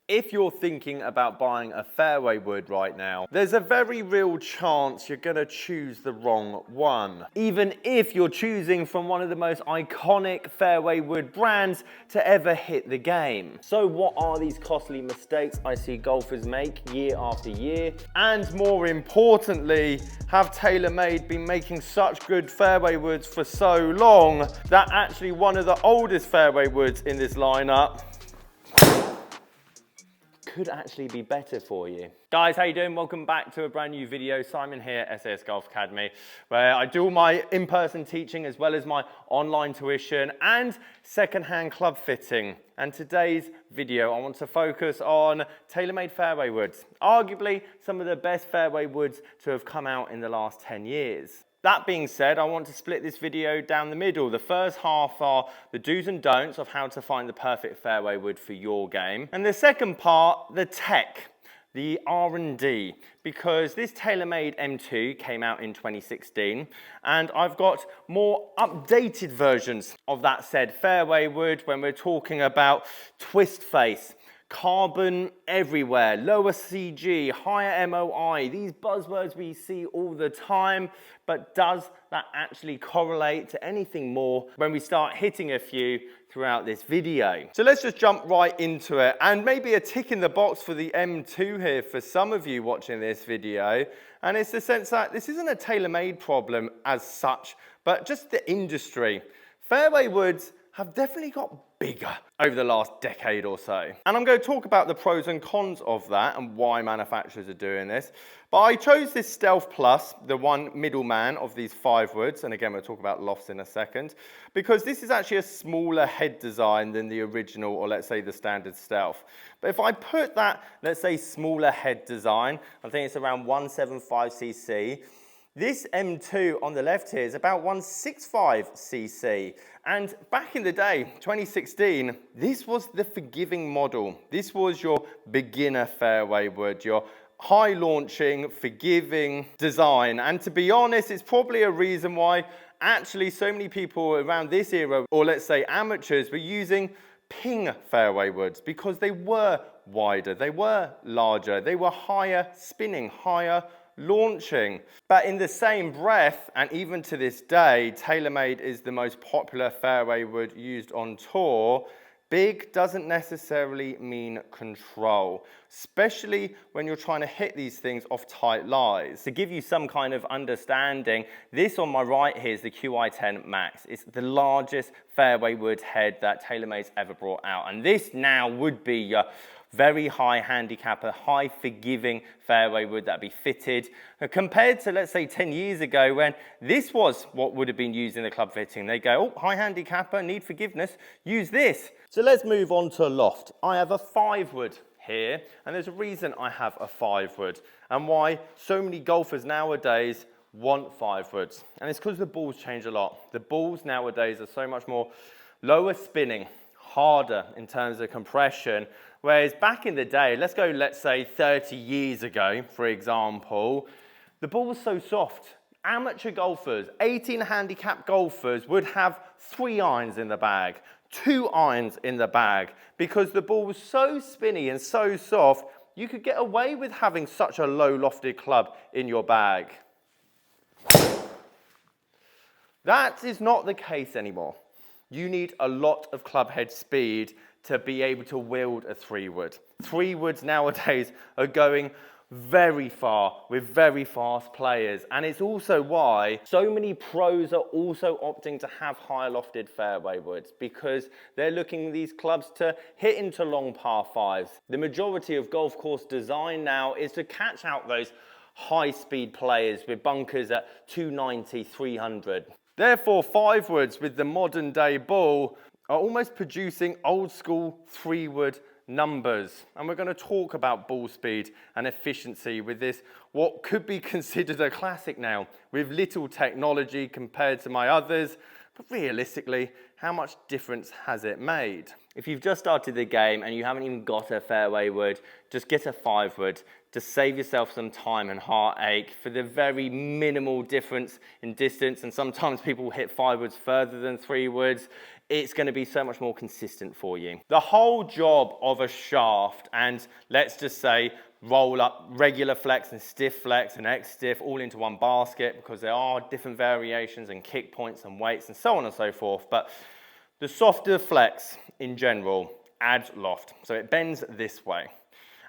If you're thinking about buying a fairway wood right now, there's a very real chance you're gonna choose the wrong one. Even if you're choosing from one of the most iconic fairway wood brands to ever hit the game. So what are these costly mistakes I see golfers make year after year? And more importantly, have TaylorMade been making such good fairway woods for so long that actually one of the oldest fairway woods in this lineup could actually be better for you. Guys, how you doing? Welcome back to a brand new video. Simon here, SAS Golf Academy, where I do all my in-person teaching as well as my online tuition and second-hand club fitting. And today's video, I want to focus on TaylorMade fairway woods, arguably some of the best fairway woods to have come out in the last 10 years. That being said, I want to split this video down the middle. The first half are the do's and don'ts of how to find the perfect fairway wood for your game. And the second part, the tech, the R&D, because this TaylorMade M2 came out in 2016, and I've got more updated versions of that said fairway wood when we're talking about twist face, carbon everywhere, lower CG, higher MOI, these buzzwords we see all the time, but does that actually correlate to anything more when we start hitting a few throughout this video? So let's just jump right into it, and maybe a tick in the box for the M2 here for some of you watching this video, and it's the sense that this isn't a TaylorMade problem as such, but just the industry. Fairway woods have definitely got bigger over the last decade or so. And I'm going to talk about the pros and cons of that and why manufacturers are doing this. But I chose this Stealth Plus, the one middleman of these 5 woods, and again we'll talk about lofts in a second, because this is actually a smaller head design than the original, or let's say the standard Stealth. But if I put that, let's say, smaller head design, I think it's around 175cc, this M2 on the left here is about 165cc. And back in the day, 2016, this was the forgiving model. This was your beginner fairway wood, your high launching, forgiving design. And to be honest, it's probably a reason why actually so many people around this era, or let's say amateurs, were using ping fairway woods because they were wider, they were larger, they were higher spinning, higher launching. But in the same breath, and even to this day, TaylorMade is the most popular fairway wood used on tour. Big doesn't necessarily mean control, especially when you're trying to hit these things off tight lies. To give you some kind of understanding, this on my right here is the QI10 Max. It's the largest fairway wood head that TaylorMade's ever brought out. And this now would be your very high handicapper, high forgiving fairway wood that'd be fitted, compared to, let's say, 10 years ago when this was what would have been used in the club fitting. They go, oh, high handicapper, need forgiveness, use this. So let's move on to loft. I have a 5 wood here, and there's a reason I have a 5 wood and why so many golfers nowadays want 5 woods. And it's because the balls change a lot. The balls nowadays are so much more lower spinning, harder in terms of compression, whereas back in the day, let's say 30 years ago, for example, the ball was so soft. Amateur golfers, 18 handicap golfers would have 3 irons in the bag, 2 irons in the bag, because the ball was so spinny and so soft, you could get away with having such a low lofted club in your bag. That is not the case anymore. You need a lot of club head speed to be able to wield a 3 wood. 3 woods nowadays are going very far with very fast players, and it's also why so many pros are also opting to have higher lofted fairway woods, because they're looking these clubs to hit into long par 5s. The majority of golf course design now is to catch out those high speed players with bunkers at 290, 300. Therefore, 5 woods with the modern day ball are almost producing old school 3 wood numbers. And we're going to talk about ball speed and efficiency with this, what could be considered a classic now, with little technology compared to my others. But realistically, how much difference has it made? If you've just started the game and you haven't even got a fairway wood, just get a 5 wood. Just save yourself some time and heartache for the very minimal difference in distance. And sometimes people hit 5 woods further than 3 woods. it's going to be so much more consistent for you. The whole job of a shaft, and let's just say roll up regular flex and stiff flex and X stiff all into one basket, because there are different variations and kick points and weights and so on and so forth. But the softer flex in general adds loft, so it bends this way.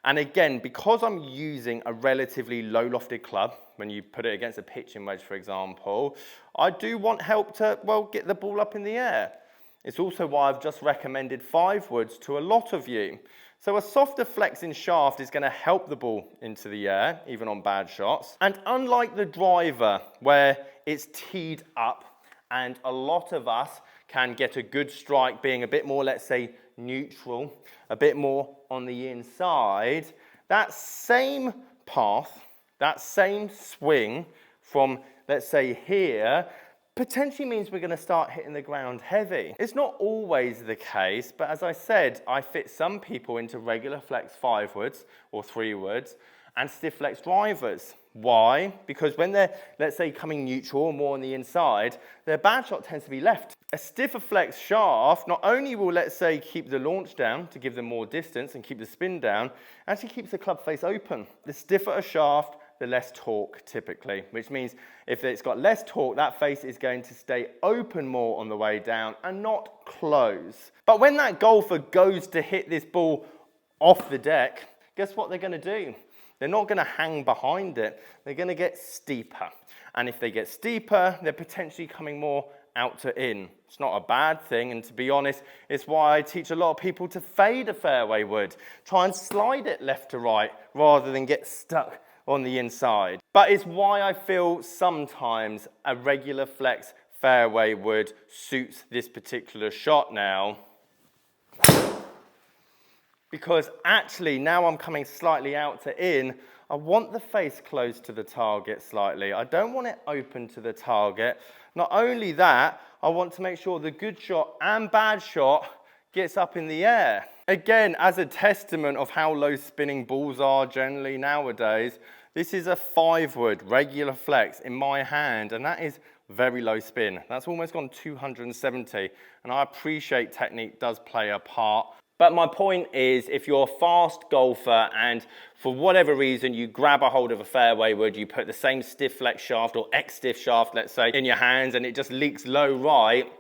And again, because I'm using a relatively low lofted club, when you put it against a pitching wedge, for example, I do want help to, well, get the ball up in the air. It's also why I've just recommended 5 woods to a lot of you. So a softer flexing shaft is going to help the ball into the air, even on bad shots. And unlike the driver, where it's teed up, and a lot of us can get a good strike being a bit more, let's say, neutral, a bit more on the inside, that same path, that same swing from, let's say, here, potentially means we're going to start hitting the ground heavy. It's not always the case, but as I said, I fit some people into regular flex 5 woods or 3 woods and stiff flex drivers. Why? Because when they're, let's say, coming neutral or more on the inside, their bad shot tends to be left. A stiffer flex shaft not only will, let's say, keep the launch down to give them more distance and keep the spin down, actually keeps the club face open. The stiffer a shaft, the less torque typically, which means if it's got less torque, that face is going to stay open more on the way down and not close. But when that golfer goes to hit this ball off the deck, guess what they're going to do? They're not going to hang behind it. They're going to get steeper. And if they get steeper, they're potentially coming more out to in. It's not a bad thing, and to be honest, it's why I teach a lot of people to fade a fairway wood. Try and slide it left to right rather than get stuck on the inside. But it's why I feel sometimes a regular flex fairway wood suits this particular shot now. Because actually, now I'm coming slightly out to in, I want the face close to the target slightly. I don't want it open to the target. Not only that, I want to make sure the good shot and bad shot gets up in the air. Again, as a testament of how low spinning balls are generally nowadays, this is a 5 wood regular flex in my hand, and that is very low spin. That's almost gone 270, and I appreciate technique does play a part. But my point is, if you're a fast golfer and for whatever reason you grab a hold of a fairway wood, you put the same stiff flex shaft or X stiff shaft, let's say, in your hands and it just leaks low right,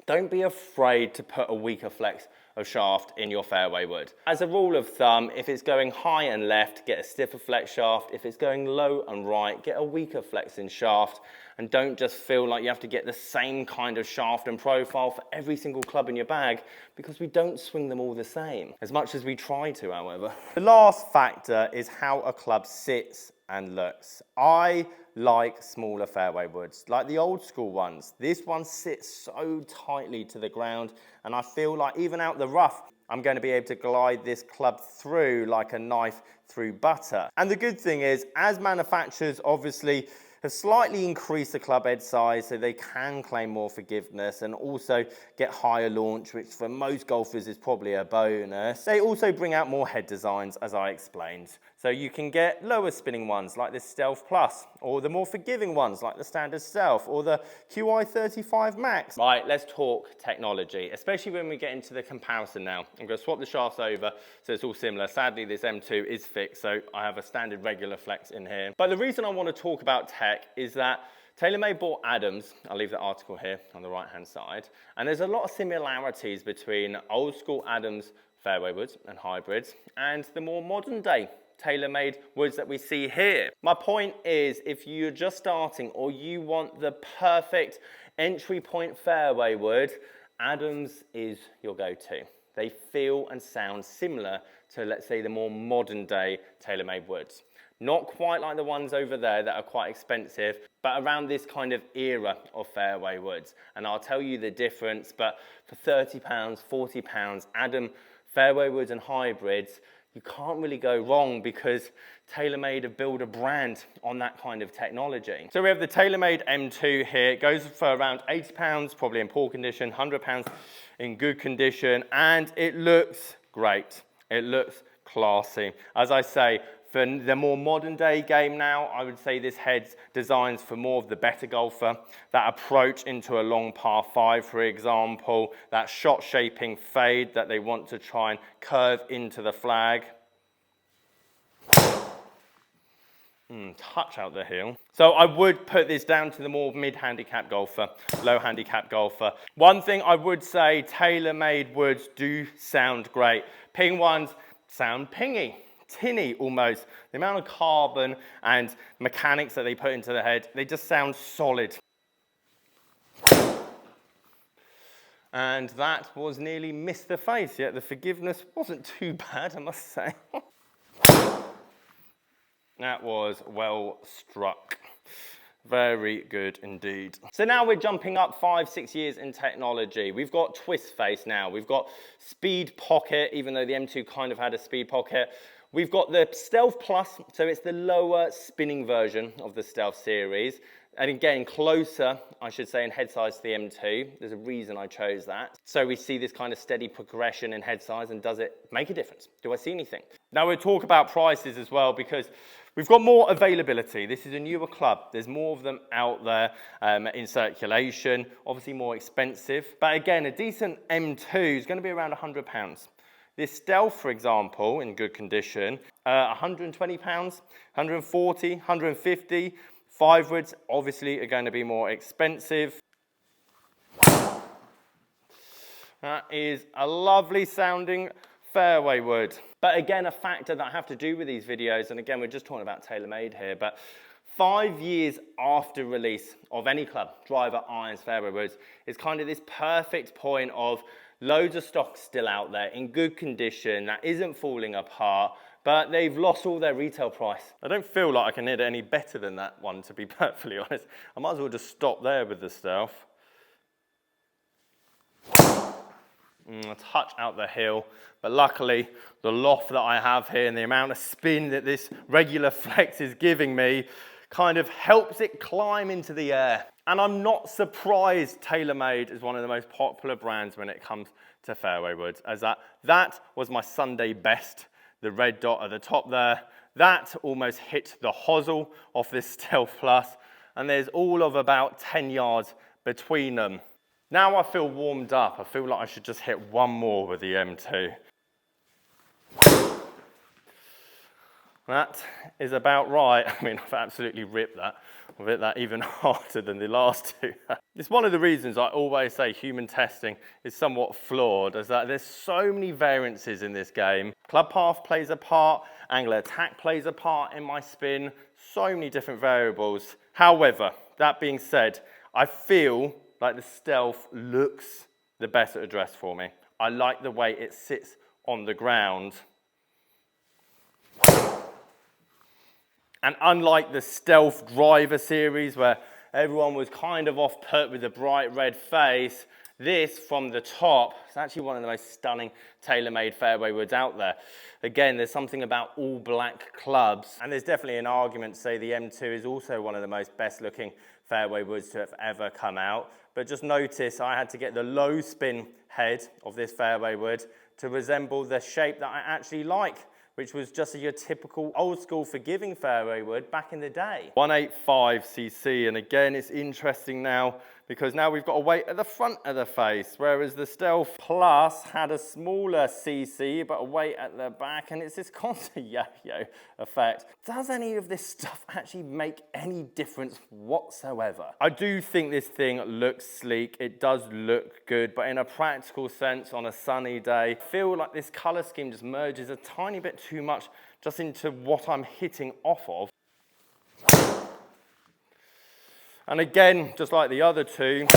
don't be afraid to put a weaker flex of shaft in your fairway wood. As a rule of thumb, if it's going high and left, get a stiffer flex shaft. If it's going low and right, get a weaker flexing shaft. And don't just feel like you have to get the same kind of shaft and profile for every single club in your bag, because we don't swing them all the same, as much as we try to, however. The last factor is how a club sits and looks. I like smaller fairway woods, like the old school ones. This one sits so tightly to the ground, and I feel like even out the rough, I'm going to be able to glide this club through like a knife through butter. And the good thing is, as manufacturers obviously have slightly increased the club head size so they can claim more forgiveness and also get higher launch, which for most golfers is probably a bonus. They also bring out more head designs, as I explained. So you can get lower spinning ones like the Stealth Plus, or the more forgiving ones like the Standard Stealth, or the QI35 Max. Right, let's talk technology, especially when we get into the comparison now. I'm going to swap the shafts over so it's all similar. Sadly, this M2 is fixed, so I have a standard regular flex in here. But the reason I want to talk about tech is that TaylorMade bought Adams. I'll leave the article here on the right hand side, and there's a lot of similarities between old school Adams fairway woods and hybrids and the more modern day TaylorMade woods that we see here. My point is, if you're just starting or you want the perfect entry point fairway wood, Adams is your go-to. They feel and sound similar to, let's say, the more modern day TaylorMade woods. Not quite like the ones over there that are quite expensive, but around this kind of era of fairway woods. And I'll tell you the difference, but for £30, £40, Adam fairway woods and hybrids, you can't really go wrong because TaylorMade have built a brand on that kind of technology. So we have the TaylorMade M2 here. It goes for around £80, probably in poor condition, £100 in good condition, and it looks great. It looks classy. As I say, For the more modern day game now, I would say this head's designed for more of the better golfer. That approach into a long par 5, for example, that shot shaping fade that they want to try and curve into the flag. Touch out the heel. So I would put this down to the more mid-handicap golfer, low-handicap golfer. One thing I would say, tailor-made woods do sound great. Ping ones sound pingy, tinny almost. The amount of carbon and mechanics that they put into the head, they just sound solid. And that was nearly missed the face, yet the forgiveness wasn't too bad, I must say. That was well struck. Very good indeed. So now we're jumping up 5-6 years in technology. We've got twist face now. We've got speed pocket, even though the M2 kind of had a speed pocket. We've got the Stealth Plus, so it's the lower spinning version of the Stealth series. And again, closer, I should say, in head size to the M2. There's a reason I chose that. So we see this kind of steady progression in head size, and does it make a difference? Do I see anything? Now we'll talk about prices as well, because we've got more availability. This is a newer club. There's more of them out there in circulation, obviously more expensive. But again, a decent M2 is going to be around £100. This Stealth, for example, in good condition, £120, £140, £150. 5 woods obviously are going to be more expensive. That is a lovely sounding fairway wood. But again, a factor that I have to do with these videos, and again, we're just talking about tailor-made here, but 5 years after release of any club, driver, irons, fairway woods, is kind of this perfect point of loads of stock still out there in good condition that isn't falling apart, but they've lost all their retail price. I don't feel like I can hit it any better than that one, to be perfectly honest. I might as well just stop there with the Stealth. A touch out the hill, but luckily the loft that I have here and the amount of spin that this regular flex is giving me kind of helps it climb into the air. And I'm not surprised TaylorMade is one of the most popular brands when it comes to fairway woods, as that was my Sunday best. The red dot at the top there, that almost hit the hosel of this Stealth Plus, and there's all of about 10 yards between them. Now I feel warmed up. I feel like I should just hit one more with the M2. That is about right. I mean, I've absolutely ripped that. I've hit that even harder than the last two. It's one of the reasons I always say human testing is somewhat flawed, is that there's so many variances in this game. Club path plays a part, angle attack plays a part in my spin, so many different variables. However, that being said, I feel like the Stealth looks the better address for me. I like the way it sits on the ground. And unlike the Stealth Driver series, where everyone was kind of off put with the bright red face, this from the top is actually one of the most stunning TaylorMade fairway woods out there. Again, there's something about all black clubs, and there's definitely an argument to say the M2 is also one of the most best looking fairway woods to have ever come out. But just notice I had to get the low spin head of this fairway wood to resemble the shape that I actually like, which was just your typical old school forgiving fairway wood back in the day. 185cc, and again, it's interesting now because now we've got a weight at the front of the face, whereas the Stealth Plus had a smaller cc, but a weight at the back, and it's this constant yo-yo effect. Does any of this stuff actually make any difference whatsoever? I do think this thing looks sleek, it does look good, but in a practical sense, on a sunny day, I feel like this color scheme just merges a tiny bit too much just into what I'm hitting off of. And again, just like the other two,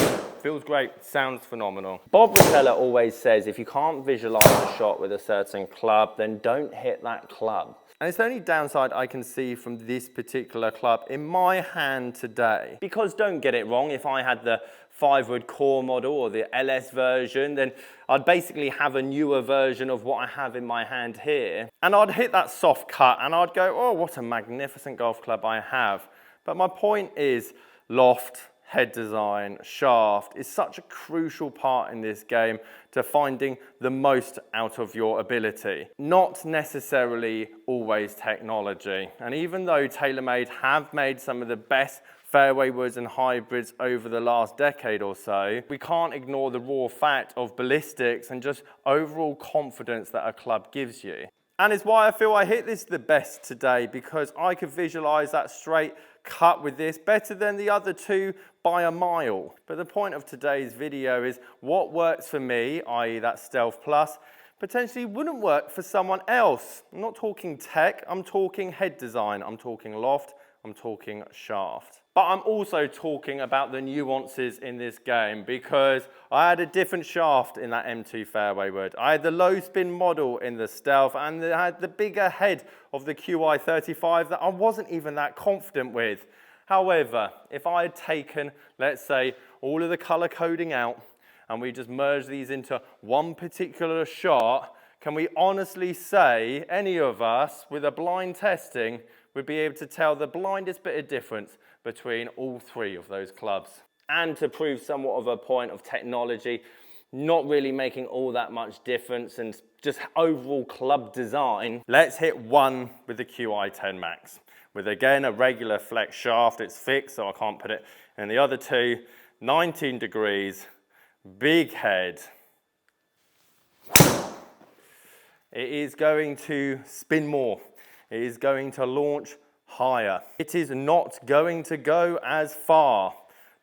feels great, sounds phenomenal. Bob Rotella always says, if you can't visualize a shot with a certain club, then don't hit that club. And it's the only downside I can see from this particular club in my hand today. Because don't get it wrong, if I had the 5-wood core model or the LS version, then I'd basically have a newer version of what I have in my hand here. And I'd hit that soft cut and I'd go, oh, what a magnificent golf club I have. But my point is, loft, head design, shaft is such a crucial part in this game to finding the most out of your ability. Not necessarily always technology. And even though TaylorMade have made some of the best fairway woods and hybrids over the last decade or so, we can't ignore the raw fact of ballistics and just overall confidence that a club gives you. And it's why I feel I hit this the best today, because I could visualize that straight cut with this better than the other two by a mile. But the point of today's video is what works for me, i.e. that Stealth Plus, potentially wouldn't work for someone else. I'm not talking tech, I'm talking head design, I'm talking loft, I'm talking shaft. But I'm also talking about the nuances in this game, because I had a different shaft in that M2 fairway wood. I had the low spin model in the Stealth, and I had the bigger head of the QI35 that I wasn't even that confident with. However, if I had taken, let's say, all of the color coding out, and we just merged these into one particular shot, can we honestly say any of us with a blind testing would be able to tell the blindest bit of difference between all three of those clubs? And to prove somewhat of a point of technology not really making all that much difference and just overall club design, let's hit one with the QI10 Max. With again a regular flex shaft, it's fixed so I can't put it in the other two, 19 degrees, big head. It is going to spin more. It is going to launch higher. It is not going to go as far,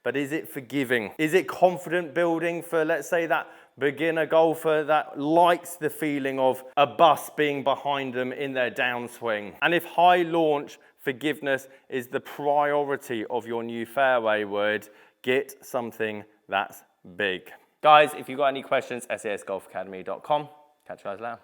but is it forgiving? Is it confident building for, let's say, that beginner golfer that likes the feeling of a bus being behind them in their downswing? And if high launch forgiveness is the priority of your new fairway wood, get something that's big. Guys, if you've got any questions, sasgolfacademy.com. Catch you guys later.